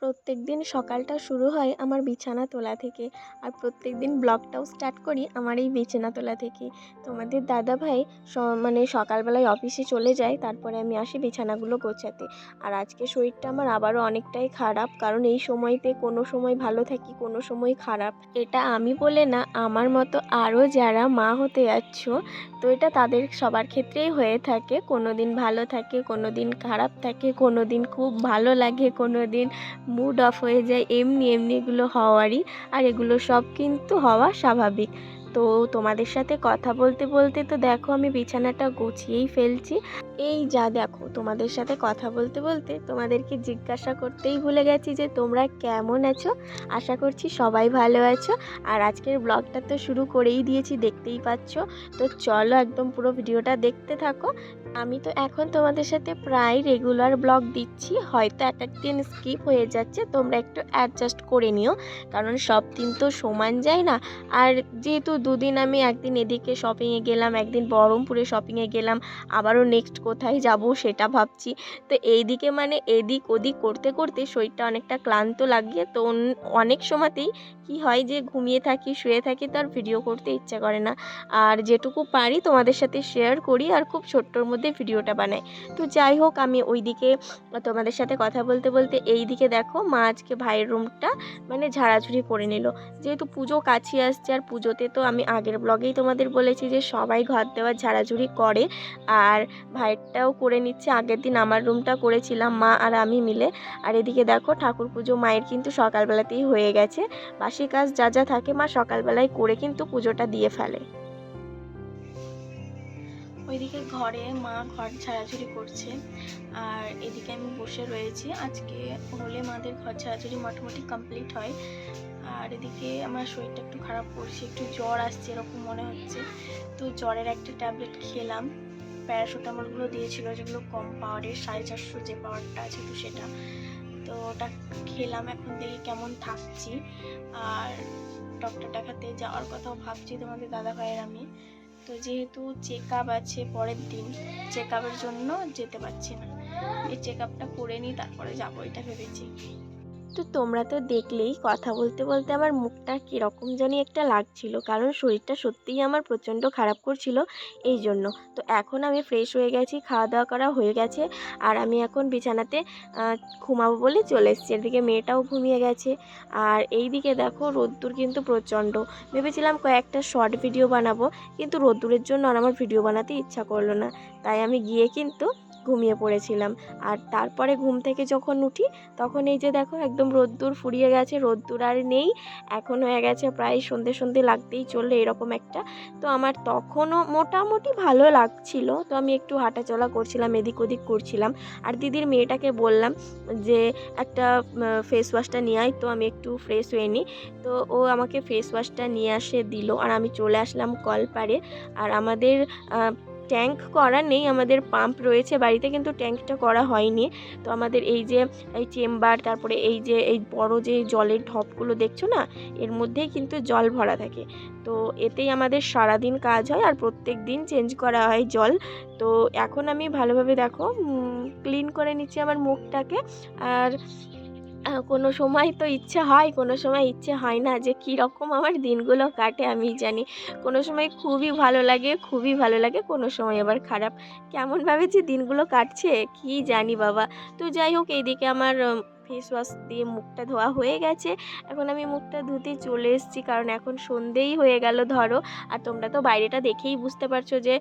প্রত্যেকদিন সকালটা শুরু হয় আমার বিছানা তোলা থেকে। আর প্রত্যেকদিন ব্লগটাও স্টার্ট করি আমার এই বিছানা তোলা থেকে। তোমাদের দাদাভাই মানে সকালবেলায় অফিসে চলে যায়, তারপরে আমি আসি বিছানাগুলো গোছাতে। আর আজকে শরীরটা আমার আবারও অনেকটাই খারাপ, কারণ এই সময়তে কোনো সময় ভালো থাকি, কোনো সময় খারাপ। এটা আমি বলে না, আমার মতো আরও যারা মা হতে যাচ্ছ, তো এটা তাদের সবার ক্ষেত্রেই হয়ে থাকে। কোনো দিন ভালো থাকে, কোনো দিন খারাপ থাকে, কোনো দিন খুব ভালো লাগে, কোনো দিন মুড অফ হয়ে যায়। এমনি এমনি এগুলো হওয়ারই, আর এগুলো সব কিন্তু হওয়া স্বাভাবিক। তো তোমাদের সাথে কথা বলতে বলতে তো দেখো আমি বিছানাটা গুছিয়েই ফেলছি। এই যা দেখো, তোমাদের সাথে কথা বলতে বলতে তোমাদেরকে জিজ্ঞাসা করতেই ভুলে গেছি যে তোমরা কেমন আছো। আশা করছি সবাই ভালো আছো। আর আজকের ব্লগটা তো শুরু করেই দিয়েছি, দেখতেই পাচ্ছ। তো চলো একদম পুরো ভিডিওটা দেখতে থাকো। আমি তো এখন তোমাদের সাথে প্রায় রেগুলার ব্লগ দিচ্ছি, হয়তো এক একদিন স্কিপ হয়ে যাচ্ছে, তোমরা একটু অ্যাডজাস্ট করে নিও, কারণ সব দিন তো সমান যায় না। আর যেহেতু দুদিন আমি একদিন এদিকে শপিংয়ে গেলাম, একদিন বহরমপুরে শপিংয়ে গেলাম, আবারও নেক্সট কোথায় যাব সেটা ভাবছি। তো এইদিকে মানে এদিক ওদিক করতে করতে শরীরটা অনেকটা ক্লান্ত লাগে। তো অনেক সময়তেই কি হয় যে ঘুমিয়ে থাকি, শুয়ে থাকি, তো আর ভিডিও করতে ইচ্ছা করে না। আর যেটুকু পারি তোমাদের সাথে শেয়ার করি, আর খুব ছোট্টর মধ্যে ভিডিওটা বানাই। তো যাই হোক, আমি ওইদিকে তোমাদের সাথে কথা বলতে বলতে এই দিকে দেখো মা আজকে ভাইয়ের রুমটা মানে ঝাড়াঝুড়ি করে নিল। যেহেতু পুজো কাছে আসছে, আর পুজোতে তো আমি আগের ব্লগেই তোমাদের বলেছি যে সবাই ঘর দেওয়ার ঝাড়াঝুড়ি করে, আর ভাইয়েরটাও করে নিচ্ছে। আগের দিন আমার রুমটা করেছিলাম মা আর আমি মিলে। আর এদিকে দেখো ঠাকুর পুজো মায়ের কিন্তু সকালবেলাতেই হয়ে গেছে। বাসি কাজ যা যা থাকে মা সকালবেলায় করে কিন্তু পুজোটা দিয়ে ফেলে। ওইদিকে ঘরে মা ঘর ঝাড়াঝুড়ি করছে, আর এদিকে আমি বসে রয়েছি। আজকে হলে মাদের ঘর ঝাড়াঝুড়ি মোটামুটি কমপ্লিট হয়। আর এদিকে আমার শরীরটা একটু খারাপ করছে, একটু জ্বর আসছে এরকম মনে হচ্ছে। তো জ্বরের একটা ট্যাবলেট খেলাম, প্যারাসিটামলগুলো দিয়েছিল যেগুলো কম পাওয়ারের, 450 যে পাওয়ারটা আছে, তো সেটা তো ওটা খেলাম। এখন দেখি কেমন থাকছি। আর ডক্টর দেখাতে যাওয়ার কথাও ভাবছি তোমাদের দাদা ভাইয়ের আমি। তো যেহেতু চেক আপ আছে পরের দিন, চেক আপের জন্য যেতে পারছি না। এই চেক আপটা করে নিই, তারপরে যাবো এটা ভেবেছি। তো তোমরা তো দেখলেই কথা বলতে বলতে আমার মুখটা কীরকম জানি একটা লাগছিল, কারণ শরীরটা সত্যিই আমার প্রচণ্ড খারাপ করছিল এই জন্য। তো এখন আমি ফ্রেশ হয়ে গেছি, খাওয়া দাওয়া করা হয়ে গেছে, আর আমি এখন বিছানাতে ঘুমাবো বলে চলে এসেছি। এদিকে মেয়েটাও ঘুমিয়ে গেছে। আর এই দিকে দেখো রোদ্দুর কিন্তু প্রচণ্ড। ভেবেছিলাম কয়েকটা শর্ট ভিডিও বানাবো, কিন্তু রোদ্দুরের জন্য আর আমার ভিডিও বানাতে ইচ্ছা করলো না, তাই আমি গিয়ে কিন্তু ঘুমিয়ে পড়েছিলাম। আর তারপরে ঘুম থেকে যখন উঠি, তখন এই যে দেখো একদম রোদ্দুর ফুরিয়ে গেছে, রোদ্দুর আর নেই। এখন হয়ে গেছে প্রায় সন্ধে সন্ধে লাগতেই চললো এরকম একটা। তো আমার তখনও মোটামুটি ভালো লাগছিল, তো আমি একটু হাঁটাচলা করছিলাম, এদিক ওদিক করছিলাম। আর দিদির মেয়েটাকে বললাম যে একটা ফেস ওয়াশটা নিয়ে আয়, তো আমি একটু ফ্রেশ হয়ে নিই। তো ও আমাকে ফেস ওয়াশটা নিয়ে আসে দিল, আর আমি চলে আসলাম কলপাড়ে। আর আমাদের ট্যাঙ্ক করা নেই, আমাদের পাম্প রয়েছে বাড়িতে, কিন্তু ট্যাঙ্কটা করা হয়নি। তো আমাদের এই যে এই চেম্বার, তারপরে এই যে এই বড় যে জলের ঢপগুলো দেখছো না, এর মধ্যেই কিন্তু জল ভরা থাকে। তো এতেই আমাদের সারাদিন কাজ হয়, আর প্রত্যেক দিন চেঞ্জ করা হয় জল। তো এখন আমি ভালোভাবে দেখো ক্লিন করে নিচ্ছি আমার মুখটাকে। আর কোনো সময় তো ইচ্ছে হয়, কোনো সময় ইচ্ছে হয় না, যে কীরকম আমার দিনগুলো কাটে আমি জানি। কোনো সময় খুবই ভালো লাগে, খুবই ভালো লাগে, কোনো সময় আবার খারাপ। কেমনভাবে যে দিনগুলো কাটছে কী জানি বাবা। তো যাই হোক, এইদিকে আমার ফেস ওয়াশ দিয়ে মুখটা ধোয়া হয়ে গেছে। এখন আমি মুখটা ধুতে চলে এসেছি, কারণ এখন সন্ধেই হয়ে গেল ধরো। আর তোমরা তো বাইরেটা দেখেই বুঝতে পারছো যে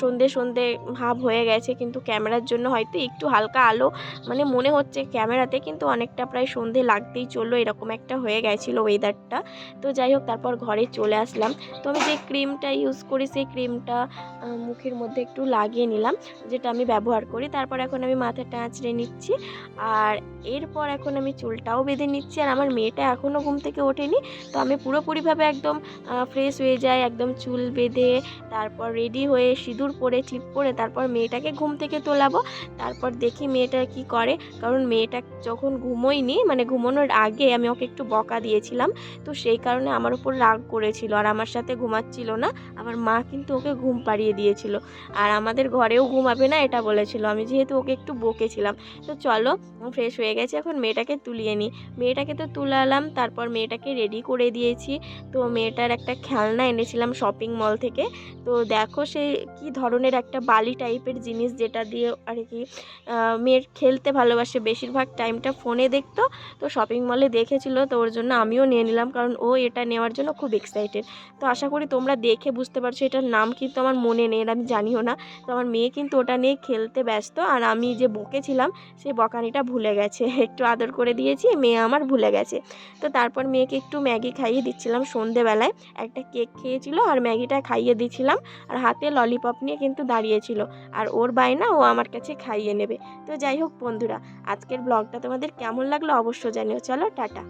সন্ধে সন্ধে ভাব হয়ে গেছে, কিন্তু ক্যামেরার জন্য হয়তো একটু হালকা আলো মানে মনে হচ্ছে ক্যামেরাতে, কিন্তু অনেকটা প্রায় সন্ধে লাগতেই চললো, এরকম একটা হয়ে গেছিলো ওয়েদারটা। তো যাই হোক, তারপর ঘরে চলে আসলাম। তো আমি যে ক্রিমটা ইউজ করি, সেই ক্রিমটা মুখের মধ্যে একটু লাগিয়ে নিলাম, যেটা আমি ব্যবহার করি। তারপর এখন আমি মাথাটা আঁচড়ে নিচ্ছি, আর এরপর এখন আমি চুলটাও বেঁধে নিচ্ছি। আর আমার মেয়েটা এখনও ঘুম থেকে ওঠেনি, তো আমি পুরোপুরিভাবে একদম ফ্রেশ হয়ে যাই, একদম চুল বেঁধে, তারপর রেডি হয়ে সিঁদুর পরে টিপ পরে তারপর মেয়েটাকে ঘুম থেকে তোলাবো। তারপর দেখি মেয়েটা কি করে, কারণ মেয়েটা যখন ঘুমোয়নি মানে ঘুমানোর আগে আমি ওকে একটু বকা দিয়েছিলাম, তো সেই কারণে আমার উপর রাগ করেছিল, আর আমার সাথে ঘুমাচ্ছিল না। আমার মা কিন্তু ওকে ঘুম পাড়িয়ে দিয়েছিল, আর আমাদের ঘরেও ঘুমাবে না এটা বলেছিল, আমি যেহেতু ওকে একটু বকেছিলাম। তো চলো, ফ্রেশ হয়ে গেছে, এখন এখন মেয়েটাকে তুলিয়ে নিই। মেয়েটাকে তো তুলালাম, তারপর মেয়েটাকে রেডি করে দিয়েছি। তো মেয়েটার একটা খেলনা এনেছিলাম শপিং মল থেকে। তো দেখো সে কি ধরনের একটা বালি টাইপের জিনিস, যেটা দিয়ে আর কি মেয়ের খেলতে ভালোবাসে, বেশিরভাগ টাইমটা ফোনে দেখতো। তো শপিং মলে দেখেছিল, তো ওর জন্য আমিও নিয়ে নিলাম, কারণ ও এটা নেওয়ার জন্য খুব এক্সাইটেড। তো আশা করি তোমরা দেখে বুঝতে পারছো, এটার নাম কিন্তু আমার মনে নেই, আমি জানিও না। তো আমার মেয়ে কিন্তু ওটা নিয়ে খেলতে ব্যস্ত, আর আমি যে বকেছিলাম সেই বকানিটা ভুলে গেছে। একটু আদর করে দিয়েছি, মেয়ে আমার ভুলে গেছে। তো তারপর মেয়েকে একটু ম্যাগি খাইয়ে দিচ্ছিলাম সন্ধেবেলায়, একটা কেক খেয়েছিল আর ম্যাগিটা খাইয়ে দিচ্ছিলাম, আর হাতে ললিপপ নিয়ে কিন্তু দাঁড়িয়েছিল, আর ওর বায়না ও আমার কাছে খাইয়ে নেবে। তো যাই হোক বন্ধুরা, আজকের ব্লগটা তোমাদের কেমন লাগলো অবশ্যই জানিও। চলো টাটা।